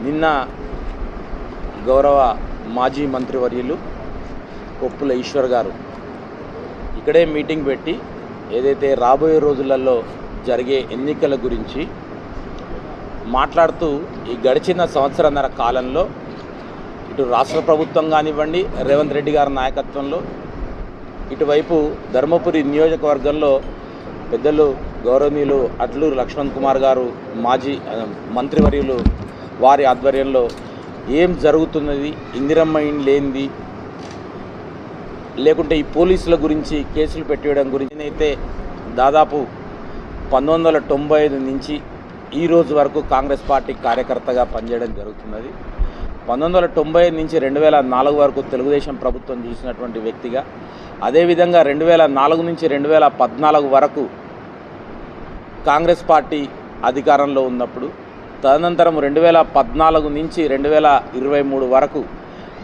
నిన్న గౌరవ మాజీ మంత్రివర్యులు కొప్పుల ఈశ్వర్ గారు ఇక్కడే మీటింగ్ పెట్టి ఏదైతే రాబోయే రోజులలో జరిగే ఎన్నికల గురించి మాట్లాడుతూ ఈ గడిచిన సంవత్సరన్నర కాలంలో ఇటు రాష్ట్ర ప్రభుత్వం కానివ్వండి, రేవంత్ రెడ్డి గారి నాయకత్వంలో, ఇటువైపు ధర్మపురి నియోజకవర్గంలో పెద్దలు గౌరవనీయులు అట్లూరు లక్ష్మణ్ కుమార్ గారు మాజీ మంత్రివర్యులు వారి ఆధ్వర్యంలో ఏం జరుగుతున్నది, ఇందిరమ్మ ఇండ్లు లేనిది, లేకుంటే ఈ పోలీసుల గురించి కేసులు పెట్టేయడం గురించి అయితే దాదాపు 1995 నుంచి ఈ రోజు వరకు కాంగ్రెస్ పార్టీ కార్యకర్తగా పనిచేయడం జరుగుతున్నది. 1995 నుంచి 2004 వరకు తెలుగుదేశం ప్రభుత్వం చూసినటువంటి వ్యక్తిగా, అదేవిధంగా 2004 నుంచి 2014 వరకు కాంగ్రెస్ పార్టీ అధికారంలో ఉన్నప్పుడు, తదనంతరం 2014 నుంచి 2023 వరకు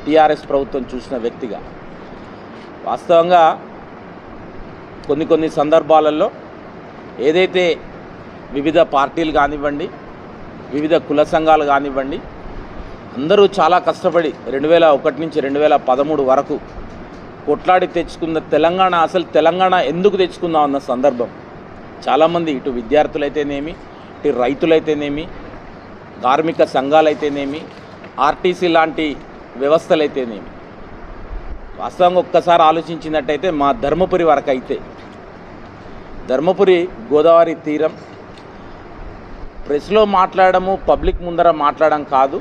టీఆర్ఎస్ ప్రభుత్వం చూసిన వ్యక్తిగా వాస్తవంగా కొన్ని సందర్భాలలో ఏదైతే వివిధ పార్టీలు కానివ్వండి, వివిధ కుల సంఘాలు కానివ్వండి, అందరూ చాలా కష్టపడి 2001 నుంచి 2013 వరకు కొట్లాడి తెచ్చుకున్న తెలంగాణ, అసలు తెలంగాణ ఎందుకు తెచ్చుకుందాం అన్న సందర్భం చాలామంది, ఇటు విద్యార్థులైతేనేమి, ఇటు రైతులైతేనేమి, కార్మిక సంఘాలైతేనేమి, ఆర్టీసీ లాంటి వ్యవస్థలైతేనేమి, వాస్తవంగా ఒక్కసారి ఆలోచించినట్టయితే మా ధర్మపురి వరకు అయితే, ధర్మపురి గోదావరి తీరం ప్రెస్లో మాట్లాడము, పబ్లిక్ ముందర మాట్లాడడం కాదు,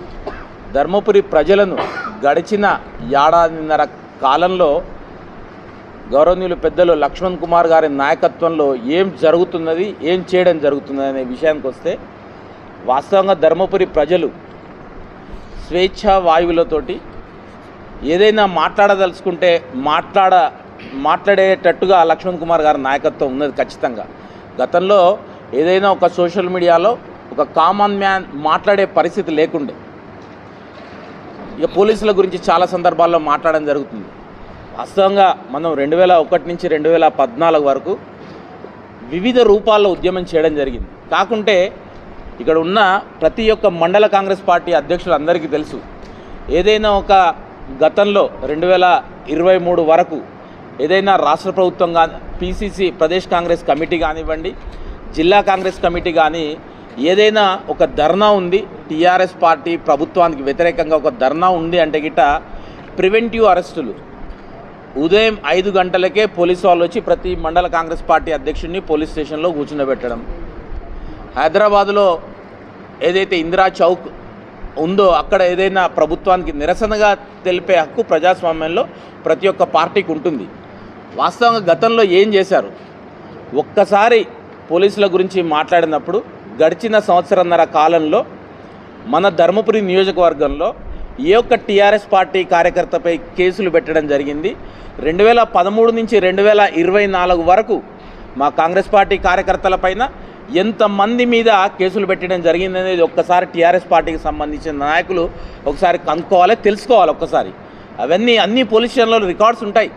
ధర్మపురి ప్రజలను గడిచిన ఏడాదిన్నర కాలంలో గౌరవనీయులు పెద్దలు లక్ష్మణ్ కుమార్ గారి నాయకత్వంలో ఏం జరుగుతున్నది, ఏం చేయడం జరుగుతున్నది అనే విషయానికి వస్తే, వాస్తవంగా ధర్మపురి ప్రజలు స్వేచ్ఛా వాయువులతోటి ఏదైనా మాట్లాడదలుచుకుంటే మాట్లాడేటట్టుగా లక్ష్మణ్ కుమార్ గారి నాయకత్వం ఉన్నది ఖచ్చితంగా. గతంలో ఏదైనా ఒక సోషల్ మీడియాలో ఒక కామన్ మ్యాన్ మాట్లాడే పరిస్థితి లేకుండే, ఇక పోలీసుల గురించి చాలా సందర్భాల్లో మాట్లాడడం జరుగుతుంది. వాస్తవంగా మనం 2001 నుంచి 2014 వరకు వివిధ రూపాల్లో ఉద్యమం చేయడం జరిగింది. కాకుంటే ఇక్కడ ఉన్న ప్రతి ఒక్క మండల కాంగ్రెస్ పార్టీ అధ్యక్షులందరికీ తెలుసు, ఏదైనా ఒక గతంలో 2023 వరకు ఏదైనా రాష్ట్ర ప్రభుత్వం కానీ, పీసీసీ ప్రదేశ్ కాంగ్రెస్ కమిటీ కానివ్వండి, జిల్లా కాంగ్రెస్ కమిటీ కానీ ఏదైనా ఒక ధర్నా ఉంది, టీఆర్ఎస్ పార్టీ ప్రభుత్వానికి వ్యతిరేకంగా ఒక ధర్నా ఉంది అంటే గిట్ట ప్రివెంటివ్ అరెస్టులు ఉదయం 5 గంటలకే పోలీసు వాళ్ళు వచ్చి ప్రతి మండల కాంగ్రెస్ పార్టీ అధ్యక్షుడిని పోలీస్ స్టేషన్లో కూర్చుండబెట్టడం. హైదరాబాదులో ఏదైతే ఇందిరా చౌక్ ఉందో అక్కడ ఏదైనా ప్రభుత్వానికి నిరసనగా తెలిపే హక్కు ప్రజాస్వామ్యంలో ప్రతి ఒక్క పార్టీకి ఉంటుంది. వాస్తవంగా గతంలో ఏం చేశారు, ఒక్కసారి పోలీసుల గురించి మాట్లాడినప్పుడు గడిచిన సంవత్సరన్నర కాలంలో మన ధర్మపురి నియోజకవర్గంలో ఏ ఒక్క టీఆర్ఎస్ పార్టీ కార్యకర్తపై కేసులు పెట్టడం జరిగింది. 2013 నుంచి 2024 వరకు మా కాంగ్రెస్ పార్టీ కార్యకర్తలపైన ఎంతమంది మీద కేసులు పెట్టడం జరిగిందనేది ఒక్కసారి టీఆర్ఎస్ పార్టీకి సంబంధించిన నాయకులు ఒకసారి కనుక్కోవాలి, తెలుసుకోవాలి ఒక్కసారి. అవన్నీ అన్ని పోలీస్ స్టేషన్లలో రికార్డ్స్ ఉంటాయి.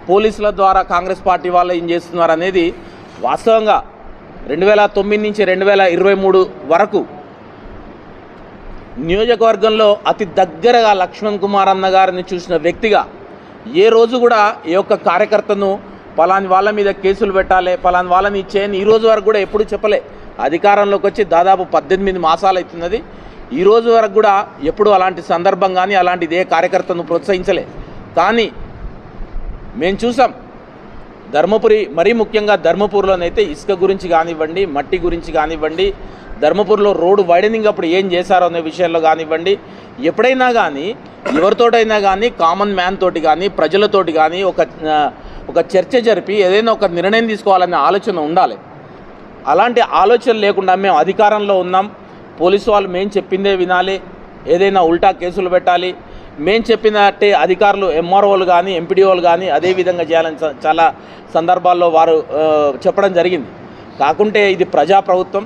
పోలీసుల ద్వారా కాంగ్రెస్ పార్టీ వాళ్ళు ఏం చేస్తున్నారు అనేది వాస్తవంగా 2009 నుంచి 2023 వరకు నియోజకవర్గంలో అతి దగ్గరగా లక్ష్మణ్ కుమార్ అన్న గారిని చూసిన వ్యక్తిగా ఏ రోజు కూడా ఏ ఒక్క కార్యకర్తను పలాని వాళ్ళ మీద కేసులు పెట్టాలి, పలాని వాళ్ళని ఇచ్చేయని ఈ రోజు వరకు కూడా ఎప్పుడు చెప్పలే. అధికారంలోకి వచ్చి దాదాపు 18 మాసాలు అవుతున్నది. ఈ రోజు వరకు కూడా ఎప్పుడు అలాంటి సందర్భం కానీ అలాంటిది ఏ కార్యకర్తను ప్రోత్సహించలే. కానీ మేము చూసాం ధర్మపురి, మరీ ముఖ్యంగా ధర్మపురిలోనైతే ఇసుక గురించి కానివ్వండి, మట్టి గురించి కానివ్వండి, ధర్మపురిలో రోడ్డు వైడనింగ్ అప్పుడు ఏం చేశారో అనే విషయంలో కానివ్వండి, ఎప్పుడైనా కానీ ఎవరితోటైనా కానీ కామన్ మ్యాన్ తోటి కానీ ప్రజలతోటి కానీ ఒక చర్చ జరిపి ఏదైనా ఒక నిర్ణయం తీసుకోవాలనే ఆలోచన ఉండాలి. అలాంటి ఆలోచన లేకుండా మేము అధికారంలో ఉన్నాం, పోలీసు వాళ్ళు మేము చెప్పిందే వినాలి, ఏదైనా ఉల్టా కేసులు పెట్టాలి, మేము చెప్పినట్టే అధికారులు ఎంఆర్ఓలు కానీ ఎంపీడీఓలు కానీ అదే విధంగా చేయాలని చాలా సందర్భాల్లో వారు చెప్పడం జరిగింది. కాకుంటే ఇది ప్రజాప్రభుత్వం,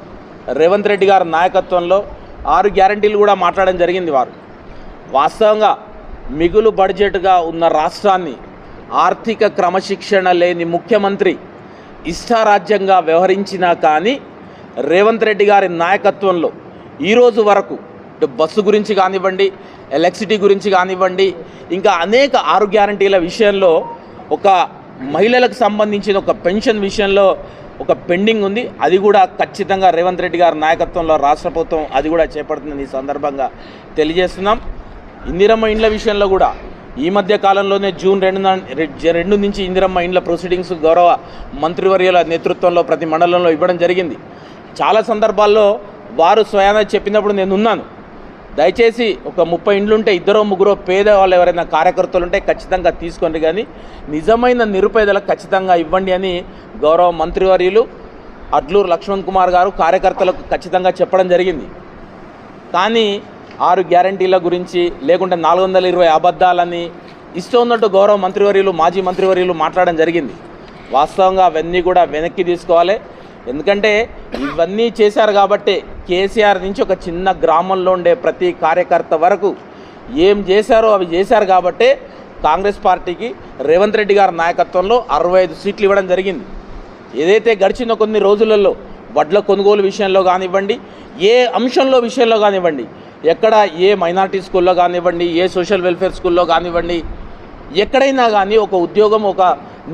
రేవంత్ రెడ్డి గారి నాయకత్వంలో 6 గ్యారంటీలు కూడా మాట్లాడడం జరిగింది. వారు వాస్తవంగా మిగులు బడ్జెట్గా ఉన్న రాష్ట్రాన్ని ఆర్థిక క్రమశిక్షణ లేని ముఖ్యమంత్రి ఇష్టారాజ్యంగా వ్యవహరించినా కానీ రేవంత్ రెడ్డి గారి నాయకత్వంలో ఈరోజు వరకు బస్సు గురించి కానివ్వండి, ఎలక్ట్రిసిటీ గురించి కానివ్వండి, ఇంకా అనేక 6 గ్యారంటీల విషయంలో ఒక మహిళలకు సంబంధించిన ఒక పెన్షన్ విషయంలో ఒక పెండింగ్ ఉంది. అది కూడా ఖచ్చితంగా రేవంత్ రెడ్డి గారి నాయకత్వంలో రాష్ట్ర ప్రభుత్వం అది కూడా చేపడుతుందని ఈ సందర్భంగా తెలియజేస్తున్నాం. ఇందిరమ్మ ఇండ్ల విషయంలో కూడా ఈ మధ్య కాలంలోనే జూన్ 2 నుంచి ఇందిరమ్మ ఇండ్ల ప్రొసీడింగ్స్ గౌరవ మంత్రివర్యుల నేతృత్వంలో ప్రతి మండలంలో ఇవ్వడం జరిగింది. చాలా సందర్భాల్లో వారు స్వయానా చెప్పినప్పుడు నేను ఉన్నాను. దయచేసి ఒక 30 ఇండ్లుంటే 2-3 పేదవాళ్ళు ఎవరైనా కార్యకర్తలు ఉంటే ఖచ్చితంగా తీసుకోండి, కానీ నిజమైన నిరుపేదలకు ఖచ్చితంగా ఇవ్వండి అని గౌరవ మంత్రివర్యులు అడ్లూరు లక్ష్మణ్ కుమార్ గారు కార్యకర్తలకు ఖచ్చితంగా చెప్పడం జరిగింది. కానీ 6 గ్యారంటీల గురించి లేకుంటే 420 అబద్ధాలని ఇష్టం ఉన్నట్టు గౌరవ మంత్రివర్యులు మాజీ మంత్రివర్యులు మాట్లాడడం జరిగింది. వాస్తవంగా అవన్నీ కూడా వెనక్కి తీసుకోవాలి. ఎందుకంటే ఇవన్నీ చేశారు కాబట్టి కేసీఆర్ నుంచి ఒక చిన్న గ్రామంలో ఉండే ప్రతి కార్యకర్త వరకు ఏం చేశారో అవి చేశారు కాబట్టి కాంగ్రెస్ పార్టీకి రేవంత్ రెడ్డి గారి నాయకత్వంలో 65 సీట్లు ఇవ్వడం జరిగింది. ఏదైతే గడిచిన కొన్ని రోజులలో వడ్ల కొనుగోలు విషయంలో కానివ్వండి, ఏ అంశంలో విషయంలో కానివ్వండి, ఎక్కడ ఏ మైనారిటీ స్కూల్లో కానివ్వండి, ఏ సోషల్ వెల్ఫేర్ స్కూల్లో కానివ్వండి, ఎక్కడైనా కానీ ఒక ఉద్యోగం ఒక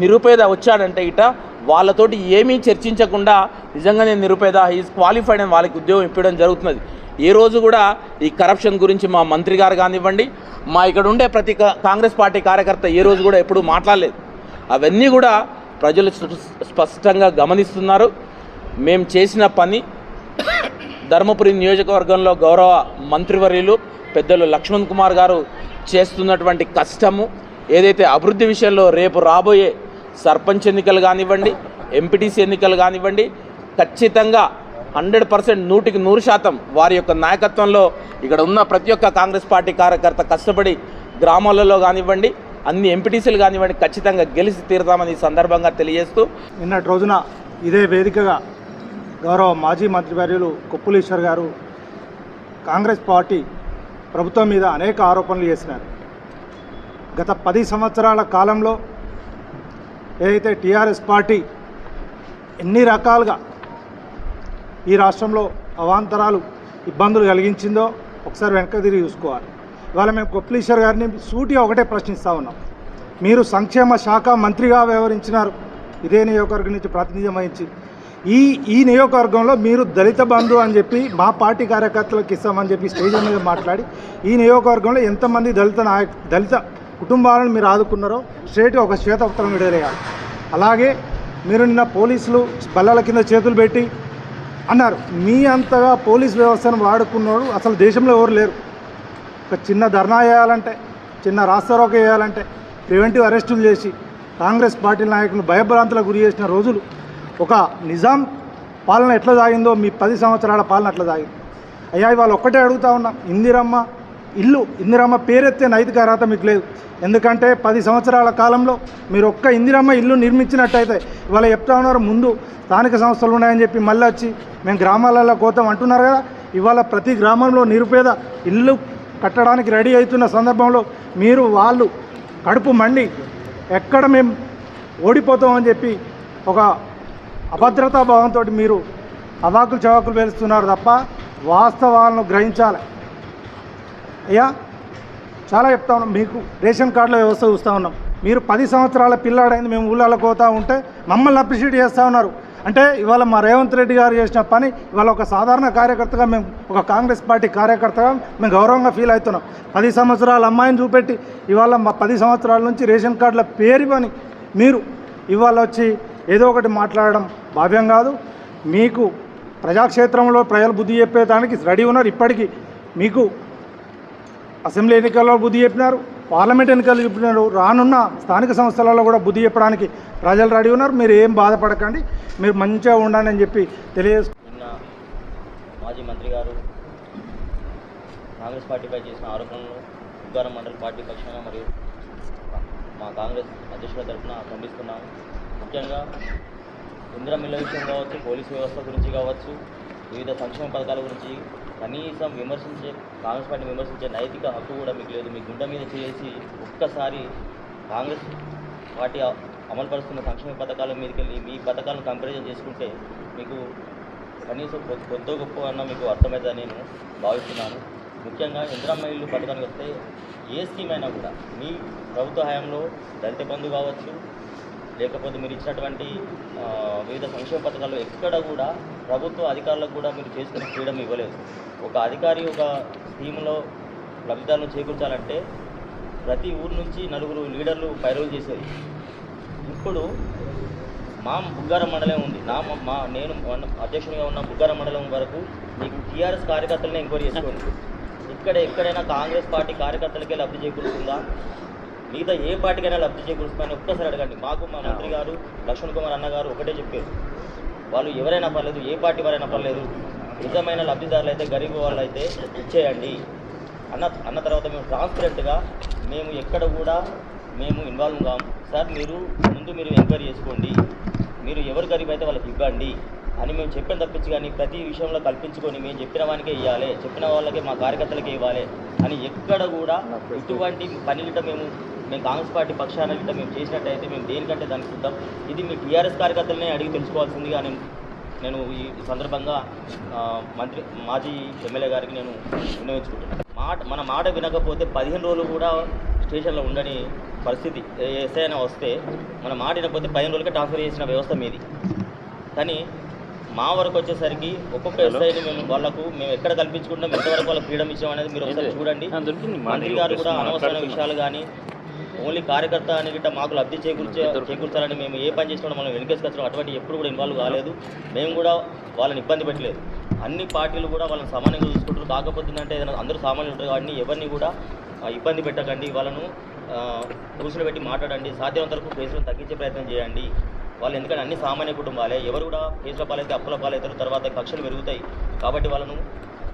నిరుపేద వచ్చాడంటే ఇట వాళ్ళతోటి ఏమీ చర్చించకుండా నిజంగానే నిరుపేద ఈజ్ క్వాలిఫైడ్ అని వాళ్ళకి ఉద్యోగం ఇవ్వడం జరుగుతున్నది. ఏ రోజు కూడా ఈ కరప్షన్ గురించి మా మంత్రి గారు కానివ్వండి, మా ఇక్కడ ఉండే ప్రతి కాంగ్రెస్ పార్టీ కార్యకర్త ఏ రోజు కూడా ఎప్పుడూ మాట్లాడలేదు. అవన్నీ కూడా ప్రజలు స్పష్టంగా గమనిస్తున్నారు. మేము చేసిన పని ధర్మపురి నియోజకవర్గంలో గౌరవ మంత్రివర్యులు పెద్దలు లక్ష్మణ్ కుమార్ గారు చేస్తున్నటువంటి కష్టము ఏదైతే అభివృద్ధి విషయంలో రేపు రాబోయే సర్పంచ్ ఎన్నికలు కానివ్వండి, ఎంపీటీసీ ఎన్నికలు కానివ్వండి, ఖచ్చితంగా 100% 100% వారి యొక్క నాయకత్వంలో ఇక్కడ ఉన్న ప్రతి ఒక్క కాంగ్రెస్ పార్టీ కార్యకర్త కష్టపడి గ్రామాలలో కానివ్వండి, అన్ని ఎంపీటీసీలు కానివ్వండి ఖచ్చితంగా గెలిచి తీరుతామని ఈ సందర్భంగా తెలియజేస్తూ, నిన్నటి రోజున ఇదే వేదికగా గౌరవ మాజీ మంత్రివర్యులు కొప్పుల ఈశ్వర్ గారు కాంగ్రెస్ పార్టీ ప్రభుత్వం మీద అనేక ఆరోపణలు చేసినారు. గత 10 సంవత్సరాల కాలంలో ఏదైతే టీఆర్ఎస్ పార్టీ ఎన్ని రకాలుగా ఈ రాష్ట్రంలో అవాంతరాలు ఇబ్బందులు కలిగించిందో ఒకసారి వెనక్కి తిరిగి చూసుకోవాలి. ఇవాళ మేము కొప్పుల ఈశ్వర్ గారిని సూటిగా ఒకటే ప్రశ్నిస్తూ ఉన్నాం. మీరు సంక్షేమ శాఖ మంత్రిగా వ్యవహరించినారు, ఇదే నియోజకవర్గం నుంచి ప్రాతినిధ్యం వహించి. ఈ నియోజకవర్గంలో మీరు దళిత బంధు అని చెప్పి మా పార్టీ కార్యకర్తలకు ఇస్తామని చెప్పి స్టేజ్ మీద మాట్లాడి ఈ నియోజకవర్గంలో ఎంతమంది దళిత కుటుంబాలను మీరు ఆదుకున్నారో స్ట్రేట్గా ఒక శ్వేతపత్రం విడుదలయ్యారు. అలాగే మీరు నిన్న పోలీసులు బల్లల కింద చేతులు పెట్టి అన్నారు. మీ అంతగా పోలీస్ వ్యవస్థను వాడుకున్నాడు అసలు దేశంలో ఎవరు లేరు. ఒక చిన్న ధర్నా చేయాలంటే, చిన్న రాస్తారోక చేయాలంటే ప్రివెంటివ్ అరెస్టులు చేసి కాంగ్రెస్ పార్టీ నాయకులు భయభ్రాంతులకు గురి చేసిన రోజులు. ఒక నిజాం పాలన ఎట్లా సాగిందో మీ 10 సంవత్సరాల పాలన అట్లా సాగింది. అయ్యా ఇవాళ ఒక్కటే అడుగుతా ఉన్నాం, ఇందిరమ్మ పేరెత్తే నైతిక అర్హత మీకు లేదు. ఎందుకంటే 10 సంవత్సరాల కాలంలో మీరు ఒక్క ఇందిరమ్మ ఇల్లు నిర్మించినట్టయితే ఇవాళ చెప్తా ఉన్నారు ముందు స్థానిక సంస్థలు ఉన్నాయని చెప్పి మళ్ళీ వచ్చి మేము గ్రామాలలో కోతాం అంటున్నారు కదా. ఇవాళ ప్రతి గ్రామంలో నిరుపేద ఇల్లు కట్టడానికి రెడీ అవుతున్న సందర్భంలో మీరు వాళ్ళు కడుపు మండి ఎక్కడ మేము ఓడిపోతామని చెప్పి ఒక అభద్రతా భావంతో మీరు అవాకులు చవాకులు పేలుస్తున్నారు తప్ప వాస్తవాలను గ్రహించాలి. అయ్యా చాలా చెప్తా ఉన్నాం, మీకు రేషన్ కార్డుల వ్యవస్థ చూస్తూ ఉన్నాం. మీరు 10 సంవత్సరాల పిల్లాడైంది మేము ఊళ్ళలో పోతూ ఉంటే మమ్మల్ని అప్రిషియేట్ చేస్తూ ఉన్నారు. అంటే ఇవాళ మా రేవంత్ రెడ్డి గారు చేసిన పని ఇవాళ ఒక సాధారణ కార్యకర్తగా మేము ఒక కాంగ్రెస్ పార్టీ కార్యకర్తగా మేము గౌరవంగా ఫీల్ అవుతున్నాం. 10 సంవత్సరాల అమ్మాయిని చూపెట్టి ఇవాళ మా 10 సంవత్సరాల నుంచి రేషన్ కార్డుల పేరు పని మీరు ఇవాళ వచ్చి ఏదో ఒకటి మాట్లాడడం భావ్యం కాదు. మీకు ప్రజాక్షేత్రంలో ప్రజలు బుద్ధి చెప్పేదానికి రెడీ ఉన్నారు. ఇప్పటికీ మీకు అసెంబ్లీ ఎన్నికల్లో బుద్ధి చెప్పినారు, పార్లమెంట్ ఎన్నికలు చెప్పినారు, రానున్న స్థానిక సంస్థలలో కూడా బుద్ధి చెప్పడానికి ప్రజలు రెడీ ఉన్నారు. మీరు ఏం బాధపడకండి, మీరు మంచిగా ఉండండి అని చెప్పి నిన్న మాజీ మంత్రి గారు కాంగ్రెస్ పార్టీపై చేసిన ఆరోపణలు ఉద్గారం మండల పార్టీ పక్షాన మరియు మా కాంగ్రెస్ అధ్యక్షుల తరఫున ఖండిస్తున్నాము. ముఖ్యంగా ఇందిరమ్మ ఇళ్ల విషయం కావచ్చు, పోలీసు వ్యవస్థ గురించి కావచ్చు, వివిధ సంక్షేమ పథకాల గురించి కనీసం కాంగ్రెస్ పార్టీని విమర్శించే నైతిక హక్కు కూడా మీకు లేదు. మీ గుండె మీద చేసి ఒక్కసారి కాంగ్రెస్ పార్టీ అమలుపరుస్తున్న సంక్షేమ పథకాల మీదకి వెళ్ళి మీ పథకాలను కంపారిజన్ చేసుకుంటే మీకు కనీసం కొద్దో గొప్ప అన్న మీకు అర్థమవుతుందని నేను భావిస్తున్నాను. ముఖ్యంగా ఇందిరమ్మ ఇల్లు పథకానికి వస్తే ఏ స్కీమ్ అయినా కూడా మీ ప్రభుత్వ హయాంలో దళిత బంధు కావచ్చు, లేకపోతే మీరు ఇచ్చినటువంటి వివిధ సంక్షేమ పథకాల్లో ఎక్కడ కూడా ప్రభుత్వ అధికారులకు కూడా మీరు చేసుకునే ఫ్రీడమ్ ఇవ్వలేదు. ఒక అధికారి ఒక స్కీమ్లో లబ్ధిదారులను చేకూర్చాలంటే ప్రతి ఊరు నుంచి 4 లీడర్లు పైరోలు చేసేది. ఇప్పుడు మా బుగ్గారం మండలం ఉంది, నేను అధ్యక్షునిగా ఉన్న బుగ్గారం మండలం వరకు మీకు టీఆర్ఎస్ కార్యకర్తలనే ఎంక్వైరీ చేసుకోండి. ఎక్కడైనా కాంగ్రెస్ పార్టీ కార్యకర్తలకే లబ్ధి చేకూరుతుందా, మిగతా ఏ పార్టీకైనా లబ్ధి చేకూరుస్తుందని ఒక్కసారి అడగండి. మాకు మా మంత్రి గారు లక్ష్మణ్ కుమార్ అన్నగారు ఒకటే చెప్పారు, వాళ్ళు ఎవరైనా పర్లేదు, ఏ పార్టీ వారైనా పర్లేదు, నిజమైన లబ్ధిదారులు అయితే గరీబ్ వాళ్ళు అయితే ఇచ్చేయండి అన్న తర్వాత మేము ట్రాన్స్పరెంట్గా మేము ఎక్కడ కూడా మేము ఇన్వాల్వ్ కాము సార్, మీరు ఎంక్వైరీ చేసుకోండి, మీరు ఎవరు గరీబ్ అయితే వాళ్ళకి ఇవ్వండి అని మేము చెప్పిన తప్పించి కానీ ప్రతి విషయంలో కల్పించుకొని మేము చెప్పిన వానికే ఇవ్వాలి, చెప్పిన వాళ్ళకే మా కార్యకర్తలకే ఇవ్వాలి అని ఎక్కడ కూడా ఇటువంటి పని గిట్ట మేము కాంగ్రెస్ పార్టీ పక్షాన గిట్ట మేము చేసినట్టయితే మేము దేనికంటే దానికి సిద్ధం. ఇది మీ టీఆర్ఎస్ కార్యకర్తలనే అడిగి తెలుసుకోవాల్సిందిగా నేను ఈ సందర్భంగా మాజీ ఎమ్మెల్యే గారికి నేను విన్నవించుకుంటున్నాను. మన మాట వినకపోతే 15 రోజులు కూడా స్టేషన్లో ఉండని పరిస్థితి. ఎస్ఐ అయినా వస్తే మన మాట వినకపోతే 15 రోజులకే ట్రాన్స్ఫర్ చేసిన వ్యవస్థ మీది. కానీ మా వరకు వచ్చేసరికి ఒక్కొక్క ఎస్ఐని మేము ఎక్కడ కల్పించుకుంటాం, ఎంతవరకు వాళ్ళకి ఫ్రీడమ్ ఇచ్చాం అనేది మీరు ఒకసారి చూడండి. మంత్రి గారు కూడా అనవసరమైన విషయాలు కానీ ఓన్లీ కార్యకర్త అని గిట్ట మాకు లబ్ధి చేకూర్చాలని మేము ఏ పని చేసినా మనం వెనుకేసుకొచ్చడం అటువంటి ఎప్పుడు కూడా ఇన్వాల్వ్ కాలేదు. మేము కూడా వాళ్ళని ఇబ్బంది పెట్టలేదు. అన్ని పార్టీలు కూడా వాళ్ళని సమానంగా చూసుకుంటారు. కాకపోతే ఏదైనా అందరూ సామాన్యులు ఉంటారు కాబట్టి ఎవరిని కూడా ఇబ్బంది పెట్టకండి, వాళ్ళను కూర్చోబెట్టి మాట్లాడండి, సాధ్యమైనంత వరకు కేసులను తగ్గించే ప్రయత్నం చేయండి. వాళ్ళు ఎందుకంటే అన్ని సామాన్య కుటుంబాలే, ఎవరు కూడా కేసుల పాలైతే అప్పుల పాలవుతారు, తర్వాత కక్షలు పెరుగుతాయి. కాబట్టి వాళ్ళను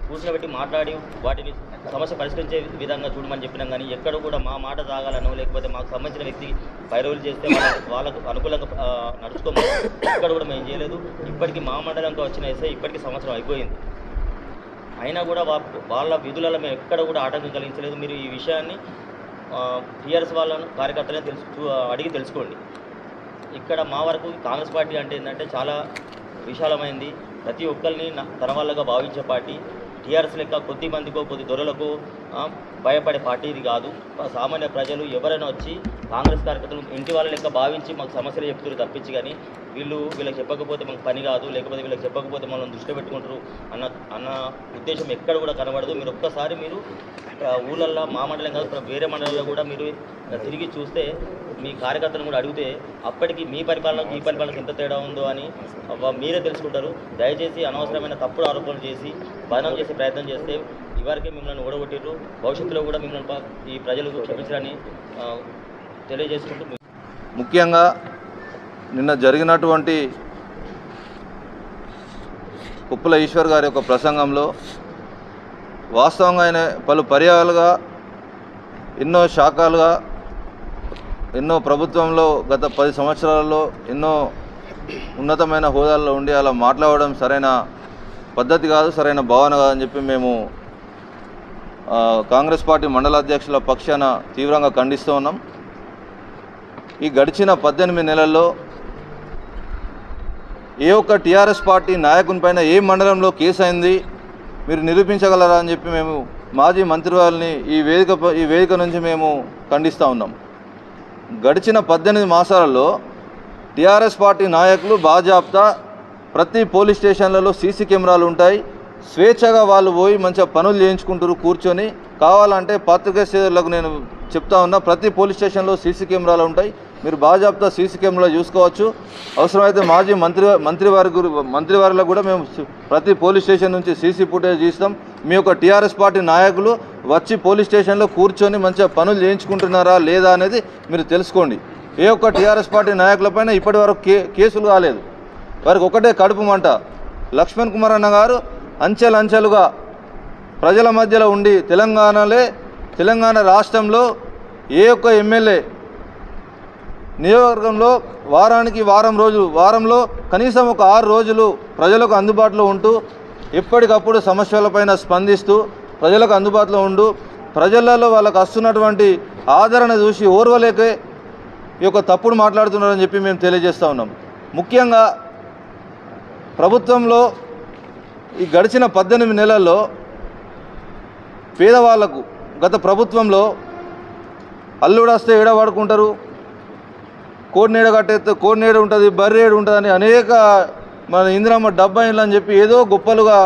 కూర్చోబెట్టి మాట్లాడి వాటిని సమస్య పరిష్కరించే విధంగా చూడమని చెప్పినాం. కానీ ఎక్కడ కూడా మా మాట సాగాలనో లేకపోతే మాకు సంబంధించిన వ్యక్తి పైరోలు చేస్తే వాళ్ళకు అనుకూలంగా నడుచుకోమని ఎక్కడ కూడా మేము చేయలేదు. ఇప్పటికీ మా మండలంతో వచ్చిన ఎస్ఐ ఇప్పటికీ సంవత్సరం అయిపోయింది, అయినా కూడా వాళ్ళ విధులలో మేము ఎక్కడ కూడా ఆటంకం కలిగించలేదు. మీరు ఈ విషయాన్ని టీఆర్ఎస్ వాళ్ళను కార్యకర్తలే అడిగి తెలుసుకోండి. ఇక్కడ మా వరకు కాంగ్రెస్ పార్టీ అంటే ఏంటంటే చాలా విశాలమైంది, ప్రతి ఒక్కరిని తన వాళ్ళగా భావించే పార్టీ. టీఆర్ఎస్ లెక్క కొద్ది మందికో కొద్ది దొరలకు భయపడే పార్టీ ఇది కాదు. సామాన్య ప్రజలు ఎవరైనా వచ్చి కాంగ్రెస్ కార్యకర్తలు ఇంటి వాళ్ళ లెక్క భావించి మాకు సమస్యలు చెప్తారు తప్పించి కానీ వీళ్ళకి చెప్పకపోతే మాకు పని కాదు, లేకపోతే వీళ్ళకి చెప్పకపోతే మనల్ని దృష్టిలో పెట్టుకుంటారు అన్న ఉద్దేశం ఎక్కడ కూడా కనబడదు. మీరు ఒక్కసారి ఊళ్ళల్లో మా మండలం కాదు వేరే మండలంలో కూడా మీరు తిరిగి చూస్తే మీ కార్యకర్తలను కూడా అడిగితే అప్పటికి మీ పరిపాలనకు ఈ పరిపాలనకు ఎంత తేడా ఉందో అని మీరే తెలుసుకుంటారు. దయచేసి అనవసరమైన తప్పుడు ఆరోపణలు చేసి బదనాం చేసే ప్రయత్నం చేస్తే ఇవరకే మిమ్మల్ని ఓడగొట్టిర్రు, భవిష్యత్తులో కూడా మిమ్మల్ని ఈ ప్రజలకు క్షమించాలని తెలియజేసుకుంటూ ముఖ్యంగా నిన్న జరిగినటువంటి కుప్పల ఈశ్వర్ గారి యొక్క ప్రసంగంలో వాస్తవంగా ఆయన పలు పర్యాయాలుగా ఎన్నో శాఖలుగా ఎన్నో ప్రభుత్వంలో గత 10 సంవత్సరాలలో ఎన్నో ఉన్నతమైన హోదాల్లో ఉండి అలా మాట్లాడడం సరైన పద్ధతి కాదు, సరైన భావన కాదని చెప్పి మేము కాంగ్రెస్ పార్టీ మండల అధ్యక్షుల పక్షాన తీవ్రంగా ఖండిస్తూ ఉన్నాం. ఈ గడిచిన 18 నెలల్లో ఏ ఒక్క టీఆర్ఎస్ పార్టీ నాయకునిపైన ఏ మండలంలో కేసు అయింది మీరు నిరూపించగలరా అని చెప్పి మేము మాజీ మంత్రి వారిని ఈ వేదిక నుంచి మేము ఖండిస్తూ ఉన్నాం. గడిచిన 18 మాసాలలో టీఆర్ఎస్ పార్టీ నాయకులు బాజాప్తా ప్రతి పోలీస్ స్టేషన్లలో సీసీ కెమెరాలు ఉంటాయి, స్వేచ్ఛగా వాళ్ళు పోయి మంచిగా పనులు చేయించుకుంటారు కూర్చొని. కావాలంటే పత్రికా సేవలకు నేను చెప్తా ఉన్నా, ప్రతి పోలీస్ స్టేషన్లో సీసీ కెమెరాలు ఉంటాయి, మీరు బాజాప్తా సీసీ కెమెరా చూసుకోవచ్చు. అవసరమైతే మాజీ మంత్రివారిలో కూడా మేము ప్రతి పోలీస్ స్టేషన్ నుంచి సీసీ ఫుటేజ్ ఇస్తాం. మీ యొక్క టీఆర్ఎస్ పార్టీ నాయకులు వచ్చి పోలీస్ స్టేషన్లో కూర్చొని మంచిగా పనులు చేయించుకుంటున్నారా లేదా అనేది మీరు తెలుసుకోండి. ఏ ఒక్క టీఆర్ఎస్ పార్టీ నాయకులపైన ఇప్పటి వరకు కేసులు కాలేదు. వారికి ఒకటే కడుపు మంట. లక్ష్మణ్ కుమార్ అన్న గారు అంచెలంచెలుగా ప్రజల మధ్యలో ఉండి తెలంగాణ రాష్ట్రంలో ఏ ఒక్క ఎమ్మెల్యే నియోజకవర్గంలో వారానికి వారంలో కనీసం ఒక 6 రోజులు ప్రజలకు అందుబాటులో ఉంటూ ఎప్పటికప్పుడు సమస్యలపైన స్పందిస్తూ ప్రజలకు అందుబాటులో ఉంటూ ప్రజలలో వాళ్ళకు వస్తున్నటువంటి ఆదరణ చూసి ఓర్వలేకే ఈ యొక్క తప్పుడు మాట్లాడుతున్నారని చెప్పి మేము తెలియజేస్తూ ఉన్నాం. ముఖ్యంగా ప్రభుత్వంలో ఈ గడిచిన 18 నెలల్లో పేదవాళ్లకు గత ప్రభుత్వంలో అల్లుడొస్తే ఏడ వాడుకుంటారు, కోడినేడ కట్టేస్తే కోడినేడ ఉంటుంది, బర్రేడు ఉంటుంది అని అనేక మన ఇందిరమ్మ 70 ఏళ్ళు అని చెప్పి ఏదో గొప్పలుగా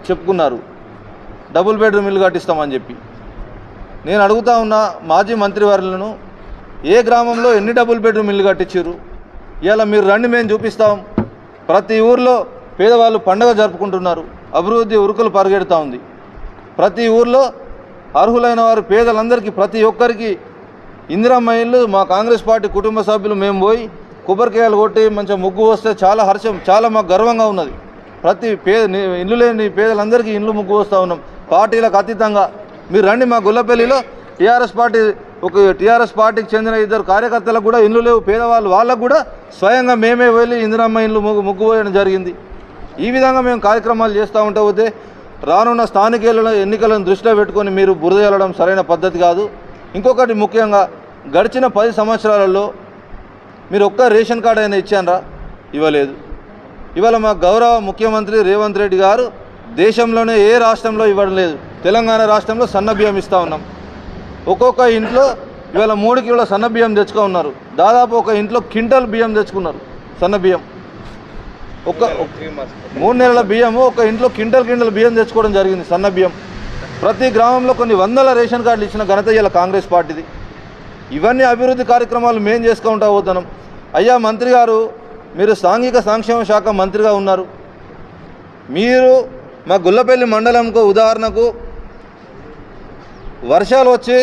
చెప్పుకున్నారు. డబుల్ బెడ్రూమ్ ఇల్లు కట్టిస్తామని చెప్పి. నేను అడుగుతా ఉన్నా మాజీ మంత్రివర్యులను, ఏ గ్రామంలో ఎన్ని డబుల్ బెడ్రూమ్ ఇల్లు కట్టించారు? ఇలా మీరు రండి, మేము చూపిస్తాం. ప్రతి ఊర్లో పేదవాళ్ళు పండుగ జరుపుకుంటున్నారు, అభివృద్ధి ఉరుకులు పరిగెడుతూ ఉంది. ప్రతి ఊర్లో అర్హులైన వారు పేదలందరికీ ప్రతి ఒక్కరికి ఇందిరమ్మ ఇల్లు మా కాంగ్రెస్ పార్టీ కుటుంబ సభ్యులు మేము పోయి కొబ్బరికాయలు కొట్టి మంచిగా ముగ్గు వస్తే చాలా హర్షం, చాలా మాకు గర్వంగా ఉన్నది. ప్రతి ఇల్లు లేని పేదలందరికీ ఇల్లు ముగ్గు వస్తూ ఉన్నాం. పార్టీలకు అతీతంగా మీరు రండి. మా గుల్లపల్లిలో టీఆర్ఎస్ పార్టీకి చెందిన 2 కార్యకర్తలకు కూడా ఇల్లు లేవు, పేదవాళ్ళు, వాళ్ళకు కూడా స్వయంగా మేమే వెళ్ళి ఇందిరమ్మ ఇల్లు ముగ్గు వేయడం జరిగింది. ఈ విధంగా మేము కార్యక్రమాలు చేస్తూ ఉంటే పోతే రానున్న స్థానిక ఎన్నికలను దృష్టిలో పెట్టుకొని మీరు బురద చల్లడం సరైన పద్ధతి కాదు. ఇంకొకటి ముఖ్యంగా గడిచిన 10 సంవత్సరాలలో మీరు ఒక్క రేషన్ కార్డు అయినా ఇచ్చారా? ఇవ్వలేదు. ఇవాళ మా గౌరవ ముఖ్యమంత్రి రేవంత్ రెడ్డి గారు దేశంలోనే ఏ రాష్ట్రంలో ఇవ్వడం లేదు. తెలంగాణ రాష్ట్రంలో సన్న బియ్యం ఇస్తూ ఉన్నాం. ఒక్కొక్క ఇంట్లో ఇవాళ 3 కిలోల సన్న బియ్యం తెచ్చుకో ఉన్నారు. దాదాపు ఒక ఇంట్లో క్వింటల్ బియ్యం తెచ్చుకున్నారు సన్న బియ్యం. 3 నెలల బియ్యము ఒక ఇంట్లో క్వింటల్ బియ్యం తెచ్చుకోవడం జరిగింది సన్న బియ్యం. ప్రతి గ్రామంలో కొన్ని వందల రేషన్ కార్డులు ఇచ్చిన ఘనత ఇలా కాంగ్రెస్ పార్టీది. ఇవన్నీ అభివృద్ధి కార్యక్రమాలు మేము చేసుకుంటూ పోతున్నాం. అయ్యా మంత్రి గారు, మీరు సాంఘిక సంక్షేమ శాఖ మంత్రిగా ఉన్నారు. మీరు మా గుల్లపల్లి మండలంకు ఉదాహరణకు వర్షాలు వచ్చి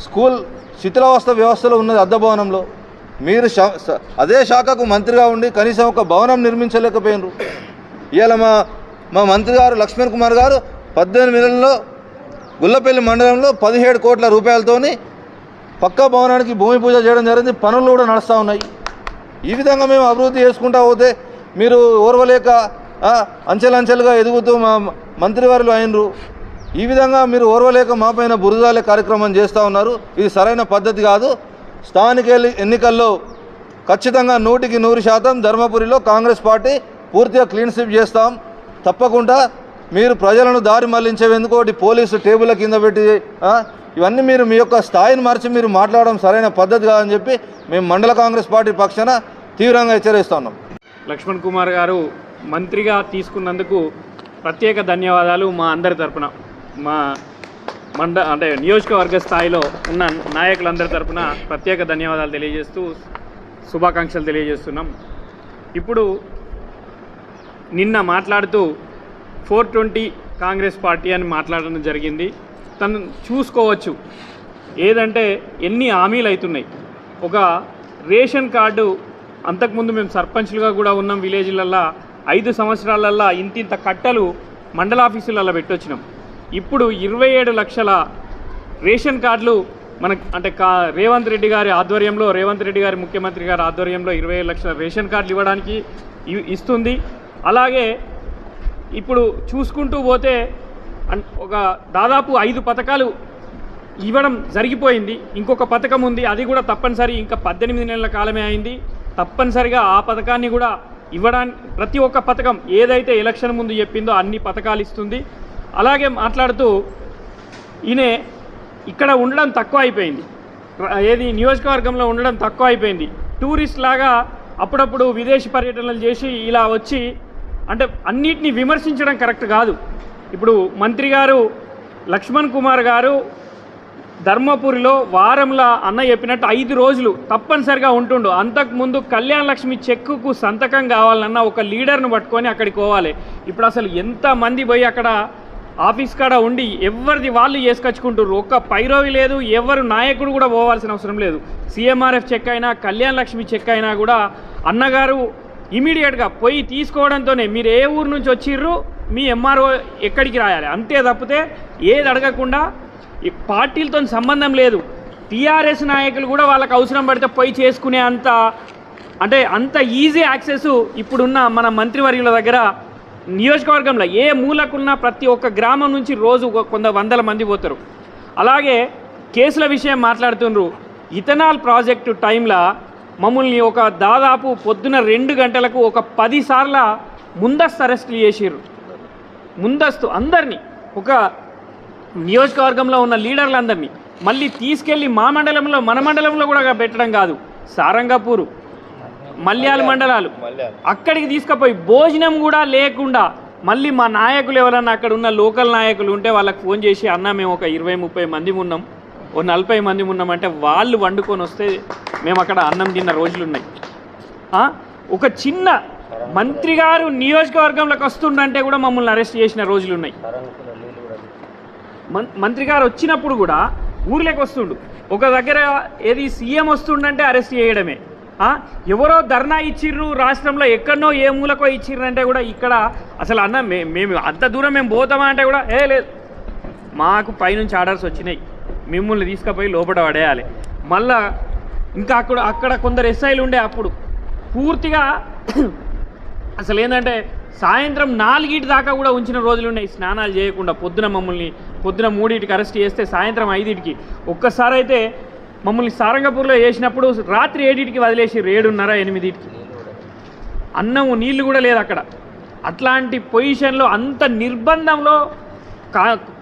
స్కూల్ శిథిలావస్థ వ్యవస్థలో ఉన్నది అద్దె భవనంలో. మీరు అదే శాఖకు మంత్రిగా ఉండి కనీసం ఒక భవనం నిర్మించలేకపోయినారు. ఇవాళ మా మంత్రి గారు లక్ష్మణ్ కుమార్ గారు 18 నెలల్లో గుల్లపల్లి మండలంలో 17 కోట్ల రూపాయలతోని పక్కా భవనానికి భూమి పూజ చేయడం జరిగింది. పనులు కూడా నడుస్తూ ఉన్నాయి. ఈ విధంగా మేము అభివృద్ధి చేసుకుంటూ పోతే మీరు ఓర్వలేక అంచెలంచెలుగా ఎదుగుతూ మా మంత్రివర్యులు అయినరు. ఈ విధంగా మీరు ఓర్వలేక మా పైన బురదాలే కార్యక్రమం చేస్తూ ఉన్నారు. ఇది సరైన పద్ధతి కాదు. స్థానిక ఎన్నికల్లో ఖచ్చితంగా 100% ధర్మపురిలో కాంగ్రెస్ పార్టీ పూర్తిగా క్లీన్ స్వీప్ చేస్తాం. తప్పకుండా మీరు ప్రజలను దారి మళ్లించేందుకు ఒకటి పోలీసు టేబుల్ కింద పెట్టి ఇవన్నీ మీరు మీ యొక్క స్థాయిని మార్చి మీరు మాట్లాడడం సరైన పద్ధతి కాదని చెప్పి మేము మండల కాంగ్రెస్ పార్టీ పక్షాన తీవ్రంగా హెచ్చరిస్తున్నాం. లక్ష్మణ్ కుమార్ గారు మంత్రిగా తీసుకున్నందుకు ప్రత్యేక ధన్యవాదాలు మా అందరి తరపున, మా నియోజకవర్గ స్థాయిలో ఉన్న నాయకులందరి తరపున ప్రత్యేక ధన్యవాదాలు తెలియజేస్తూ శుభాకాంక్షలు తెలియజేస్తున్నాం. ఇప్పుడు నిన్న మాట్లాడుతూ 420 కాంగ్రెస్ పార్టీ అని మాట్లాడడం జరిగింది. తను చూసుకోవచ్చు ఏదంటే ఎన్ని హామీలు అవుతున్నాయి. ఒక రేషన్ కార్డు అంతకుముందు మేము సర్పంచ్లుగా కూడా ఉన్నాం. విలేజ్లల్లో 5 సంవత్సరాలల్లో ఇంతింత కట్టలు మండల ఆఫీసులలో పెట్టొచ్చినాం. ఇప్పుడు 27 లక్షల రేషన్ కార్డులు మనకు రేవంత్ రెడ్డి గారి ఆధ్వర్యంలో, రేవంత్ రెడ్డి గారి ముఖ్యమంత్రి గారి ఆధ్వర్యంలో 27 లక్షల రేషన్ కార్డులు ఇవ్వడానికి ఇస్తుంది. అలాగే ఇప్పుడు చూసుకుంటూ పోతే ఒక దాదాపు 5 పథకాలు ఇవ్వడం జరిగిపోయింది. ఇంకొక పథకం ఉంది, అది కూడా తప్పనిసరి. ఇంకా 18 నెలల కాలమే అయింది. తప్పనిసరిగా ఆ పథకాన్ని కూడా ఇవ్వడానికి ప్రతి ఒక్క పథకం ఏదైతే ఎలక్షన్ ముందు చెప్పిందో అన్ని పథకాలు ఇస్తుంది. అలాగే మాట్లాడుతూ ఈయన ఇక్కడ ఉండడం తక్కువ అయిపోయింది, నియోజకవర్గంలో ఉండడం తక్కువ అయిపోయింది. టూరిస్ట్ లాగా అప్పుడప్పుడు విదేశీ పర్యటనలు చేసి ఇలా వచ్చి అన్నిటినీ విమర్శించడం కరెక్ట్ కాదు. ఇప్పుడు మంత్రి గారు లక్ష్మణ్ కుమార్ గారు ధర్మపురిలో వారంలో అన్న చెప్పినట్టు 5 రోజులు తప్పనిసరిగా ఉంటుండు. అంతకుముందు కళ్యాణ లక్ష్మి చెక్కుకు సంతకం కావాలన్నా ఒక లీడర్ను పట్టుకొని అక్కడికి పోవాలి. ఇప్పుడు అసలు ఎంతమంది పోయి అక్కడ ఆఫీస్ కాడ ఉండి ఎవరిది వాళ్ళు చేసుకొచ్చుకుంటారు. ఒక్క పైరోవి లేదు, ఎవరు నాయకుడు కూడా పోవాల్సిన అవసరం లేదు. సీఎంఆర్ఎఫ్ చెక్ అయినా కళ్యాణ లక్ష్మి చెక్ అయినా కూడా అన్నగారు ఇమీడియట్గా పోయి తీసుకోవడంతోనే మీరు ఏ ఊరు నుంచి వచ్చిర్రు, మీ ఎంఆర్ఓ ఎక్కడికి రాయాలి, అంతే తప్పితే ఏది అడగకుండా ఈ పార్టీలతో సంబంధం లేదు. టీఆర్ఎస్ నాయకులు కూడా వాళ్ళకి అవసరం పడితే పోయి చేసుకునే అంత ఈజీ యాక్సెస్ ఇప్పుడున్న మన మంత్రివర్యుల దగ్గర నియోజకవర్గంలో ఏ మూలకున్న ప్రతి ఒక్క గ్రామం నుంచి రోజు కొంత వందల మంది పోతారు. అలాగే కేసుల విషయం మాట్లాడుతుండ్రు. ఇథనాల్ ప్రాజెక్టు టైంలో మమ్మల్ని ఒక దాదాపు పొద్దున 2 గంటలకు ఒక 10 సార్ల ముందస్తు అరెస్టులు చేసిర్రు. ముందస్తు అందరినీ, ఒక నియోజకవర్గంలో ఉన్న లీడర్లందరినీ మళ్ళీ తీసుకెళ్ళి మా మండలంలో, మన మండలంలో కూడా పెట్టడం కాదు, సారంగపూరు, మల్యాల మండలాలు అక్కడికి తీసుకుపోయి భోజనం కూడా లేకుండా మళ్ళీ మా నాయకులు ఎవరన్నా అక్కడ ఉన్న లోకల్ నాయకులు ఉంటే వాళ్ళకి ఫోన్ చేసి, అన్న మేము ఒక 20-30 మంది ఉన్నాం, ఓ 40 మంది ఉన్నామంటే వాళ్ళు వండుకొని వస్తే మేము అక్కడ అన్నం తిన్న రోజులు ఉన్నాయి. ఒక చిన్న మంత్రి గారు నియోజకవర్గంలోకి వస్తుండంటే కూడా మమ్మల్ని అరెస్ట్ చేసిన రోజులు ఉన్నాయి. మంత్రి గారు వచ్చినప్పుడు కూడా ఊర్లోకి వస్తుండు, ఒక దగ్గర ఏది సీఎం వస్తుండంటే అరెస్ట్ చేయడమే. ఎవరో ధర్నా ఇచ్చిర్రు రాష్ట్రంలో, ఎక్కడనో ఏ మూలకో ఇచ్చిర్రు అంటే కూడా ఇక్కడ అసలు అన్న మేము అంత దూరం మేము పోతామా అంటే కూడా లేదు, మాకు పైనుంచి ఆర్డర్స్ వచ్చినాయి, మిమ్మల్ని తీసుకుపోయి లోపల పడేయాలి. మళ్ళా ఇంకా అక్కడ కొందరు ఎస్ఐలు ఉండే అప్పుడు పూర్తిగా అసలు ఏంటంటే సాయంత్రం 4 దాకా కూడా ఉంచిన రోజులు ఉన్నాయి, స్నానాలు చేయకుండా. పొద్దున 3కి అరెస్ట్ చేస్తే సాయంత్రం 5కి. ఒక్కసారి అయితే మమ్మల్ని సారంగపూర్లో వేసినప్పుడు రాత్రి 7కి వదిలేసి 7:30-8కి అన్నం నీళ్లు కూడా లేదు అక్కడ. అట్లాంటి పొజిషన్లో, అంత నిర్బంధంలో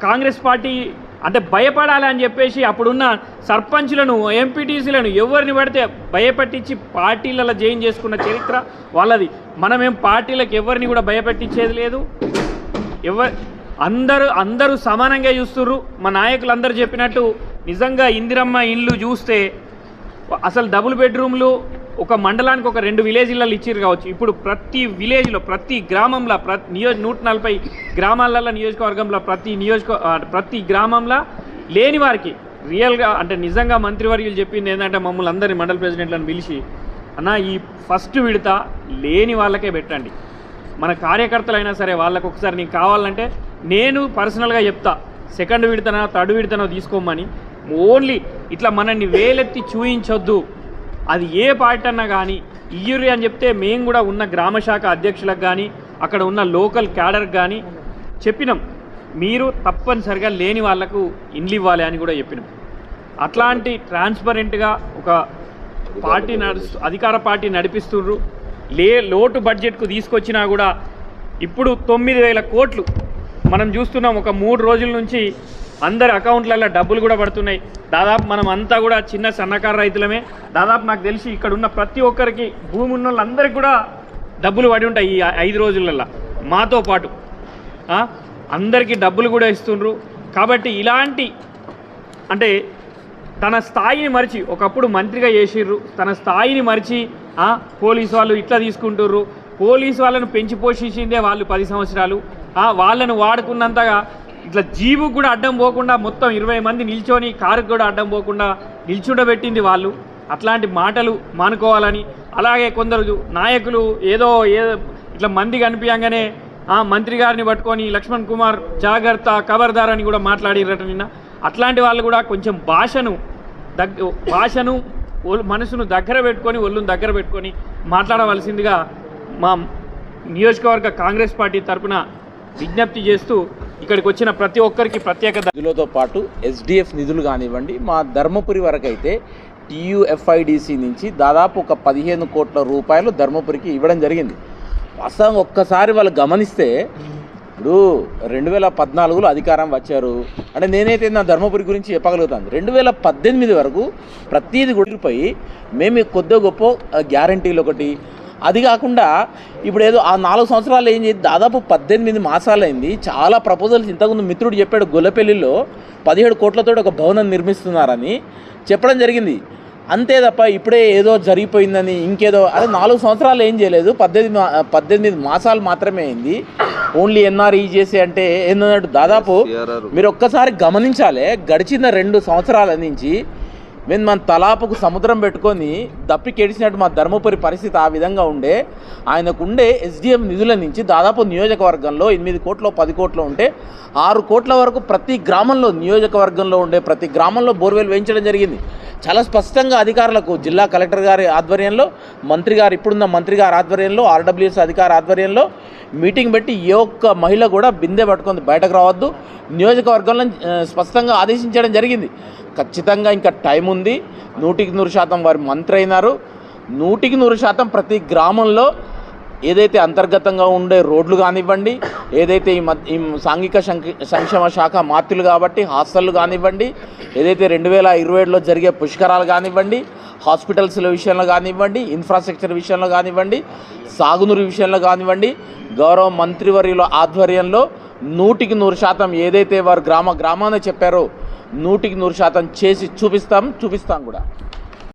కాంగ్రెస్ పార్టీ అంటే భయపడాలి అని చెప్పేసి అప్పుడున్న సర్పంచ్లను, ఎంపీటీసీలను ఎవరిని పడితే భయపెట్టించి పార్టీలలో జాయిన్ చేసుకున్న చరిత్ర వాళ్ళది. మనమేం పార్టీలకు ఎవరిని కూడా భయపెట్టించేది లేదు. అందరూ సమానంగా చూస్తుర్రు. మా నాయకులు అందరూ చెప్పినట్టు నిజంగా ఇందిరమ్మ ఇల్లు చూస్తే అసలు డబుల్ బెడ్రూమ్లు ఒక మండలానికి ఒక 2 విలేజ్లలో ఇచ్చిర్రు కావచ్చు. ఇప్పుడు ప్రతి విలేజ్లో, ప్రతి గ్రామంలో, 140 గ్రామాలలో నియోజకవర్గంలో ప్రతి గ్రామంలో లేని వారికి రియల్గా అంటే నిజంగా మంత్రివర్యులు చెప్పింది ఏంటంటే మమ్మల్ని అందరినీ మండల ప్రెసిడెంట్లను పిలిచి, అన్న ఈ ఫస్ట్ విడత లేని వాళ్ళకే పెట్టండి, మన కార్యకర్తలైనా సరే వాళ్ళకు ఒకసారి నీకు కావాలంటే నేను పర్సనల్గా చెప్తా, సెకండ్ విడతనో థర్డ్ విడతనో తీసుకోమని. ఓన్లీ ఇట్లా మనల్ని వేలెత్తి చూయించొద్దు, అది ఏ పార్టీ అన్నా కానీ ఇయ్యుర్రి అని చెప్తే మేము కూడా ఉన్న గ్రామశాఖ అధ్యక్షులకు కానీ అక్కడ ఉన్న లోకల్ క్యాడర్కి కానీ చెప్పినాం, మీరు తప్పనిసరిగా లేని వాళ్లకు ఇండ్లు ఇవ్వాలి అని కూడా చెప్పినాం. అట్లాంటి ట్రాన్స్పరెంట్గా ఒక పార్టీ అధికార పార్టీ నడిపిస్తుర్రు. లోటు బడ్జెట్కు తీసుకొచ్చినా కూడా ఇప్పుడు 9,000 కోట్లు మనం చూస్తున్నాం. ఒక 3 రోజుల నుంచి అందరి అకౌంట్లలో డబ్బులు కూడా పడుతున్నాయి. దాదాపు మనం అంతా కూడా చిన్న సన్నకారు రైతులమే. దాదాపు నాకు తెలిసి ఇక్కడ ఉన్న ప్రతి ఒక్కరికి, భూమి ఉన్న వాళ్ళందరికీ కూడా డబ్బులు పడి ఉంటాయి ఈ 5 రోజులలో. మాతో పాటు అందరికీ డబ్బులు కూడా ఇస్తుండ్రు. కాబట్టి ఇలాంటి అంటే తన స్థాయిని మరిచి, ఒకప్పుడు మంత్రిగా చేసిర్రు, తన స్థాయిని మరిచి పోలీసు వాళ్ళు ఇట్లా తీసుకుంటుర్రు. పోలీసు వాళ్ళను పెంచి పోషించిందే వాళ్ళు 10 సంవత్సరాలు. వాళ్ళను వాడుకున్నంతగా ఇట్లా జీబుకు కూడా అడ్డం పోకుండా మొత్తం 20 మంది నిల్చొని కారుకు కూడా అడ్డం పోకుండా నిల్చుండబెట్టింది వాళ్ళు. అట్లాంటి మాటలు మానుకోవాలని, అలాగే కొందరు నాయకులు ఏదో ఇట్లా మంది కనిపించగానే మంత్రి గారిని పట్టుకొని లక్ష్మణ్ కుమార్ జాగ్రత్త ఖబర్దార్ అని కూడా మాట్లాడిరట నిన్న. అట్లాంటి వాళ్ళు కూడా కొంచెం భాషను మనసును దగ్గర పెట్టుకొని, ఒళ్ళును దగ్గర పెట్టుకొని మాట్లాడవలసిందిగా మా నియోజకవర్గ కాంగ్రెస్ పార్టీ తరఫున విజ్ఞప్తి చేస్తూ ఇక్కడికి వచ్చిన ప్రతి ఒక్కరికి ప్రత్యేక నిధులతో పాటు SDF నిధులు కానివ్వండి, మా ధర్మపురి వరకు అయితే TUFIDC నుంచి దాదాపు ఒక 15 కోట్ల రూపాయలు ధర్మపురికి ఇవ్వడం జరిగింది. వాస్తవంగా ఒక్కసారి వాళ్ళు గమనిస్తే, ఇప్పుడు 2014లో అధికారం వచ్చారు అంటే నేనైతే నా ధర్మపురి గురించి చెప్పగలుగుతాను. 2018 వరకు ప్రతిదీ గుడిపోయి మేము కొద్దిగా గొప్ప గ్యారంటీలు ఒకటి, అది కాకుండా ఇప్పుడు ఏదో ఆ 4 సంవత్సరాలు ఏం చేసి దాదాపు 18 మాసాలు అయింది. చాలా ప్రపోజల్స్, ఇంతకుముందు మిత్రుడు చెప్పాడు గొల్లపల్లిలో 17 కోట్లతో ఒక భవనం నిర్మిస్తున్నారని చెప్పడం జరిగింది. అంతే తప్ప ఇప్పుడే ఏదో జరిగిపోయిందని ఇంకేదో, అదే 4 సంవత్సరాలు ఏం చేయలేదు, 18 మాసాలు మాత్రమే అయింది. ఓన్లీ NREGC అంటే ఏంటంటే దాదాపు మీరు ఒక్కసారి గమనించాలి, గడిచిన 2 సంవత్సరాల నుంచి మన తలాపుకు సముద్రం పెట్టుకొని దప్పికేడిచినట్టు మా ధర్మపురి పరిస్థితి ఆ విధంగా ఉండే. ఆయనకుండే SDF నిధుల నుంచి దాదాపు నియోజకవర్గంలో 8 కోట్లు 10 కోట్లు ఉంటే 6 కోట్ల వరకు ప్రతి గ్రామంలో, నియోజకవర్గంలో ఉండే ప్రతి గ్రామంలో బోర్వెల్ వేయించడం జరిగింది. చాలా స్పష్టంగా అధికారులకు జిల్లా కలెక్టర్ గారి ఆధ్వర్యంలో మంత్రి గారు ఇప్పుడున్న మంత్రి గారి ఆధ్వర్యంలో ఆర్డబ్ల్యూఎస్ అధికారి ఆధ్వర్యంలో మీటింగ్ పెట్టి ఏ ఒక్క మహిళ కూడా బిందె పట్టుకొని బయటకు రావద్దు నియోజకవర్గంలో స్పష్టంగా ఆదేశించడం జరిగింది. ఖచ్చితంగా ఇంకా టైం ఉంది. 100% వారు మంత్రి అయినారు. 100% ప్రతి గ్రామంలో ఏదైతే అంతర్గతంగా ఉండే రోడ్లు కానివ్వండి, ఏదైతే ఈ సాంఘిక సంక్షేమ శాఖ మాత్రులు కాబట్టి హాస్టళ్ళు కానివ్వండి, ఏదైతే 2027లో జరిగే పుష్కరాలు కానివ్వండి, హాస్పిటల్స్ల విషయంలో కానివ్వండి, ఇన్ఫ్రాస్ట్రక్చర్ విషయంలో కానివ్వండి, సాగునీరు విషయంలో కానివ్వండి, గౌరవ మంత్రివర్యుల ఆధ్వర్యంలో 100% ఏదైతే వారు గ్రామాన్ని చెప్పారో 100% చేసి చూపిస్తాం కూడా.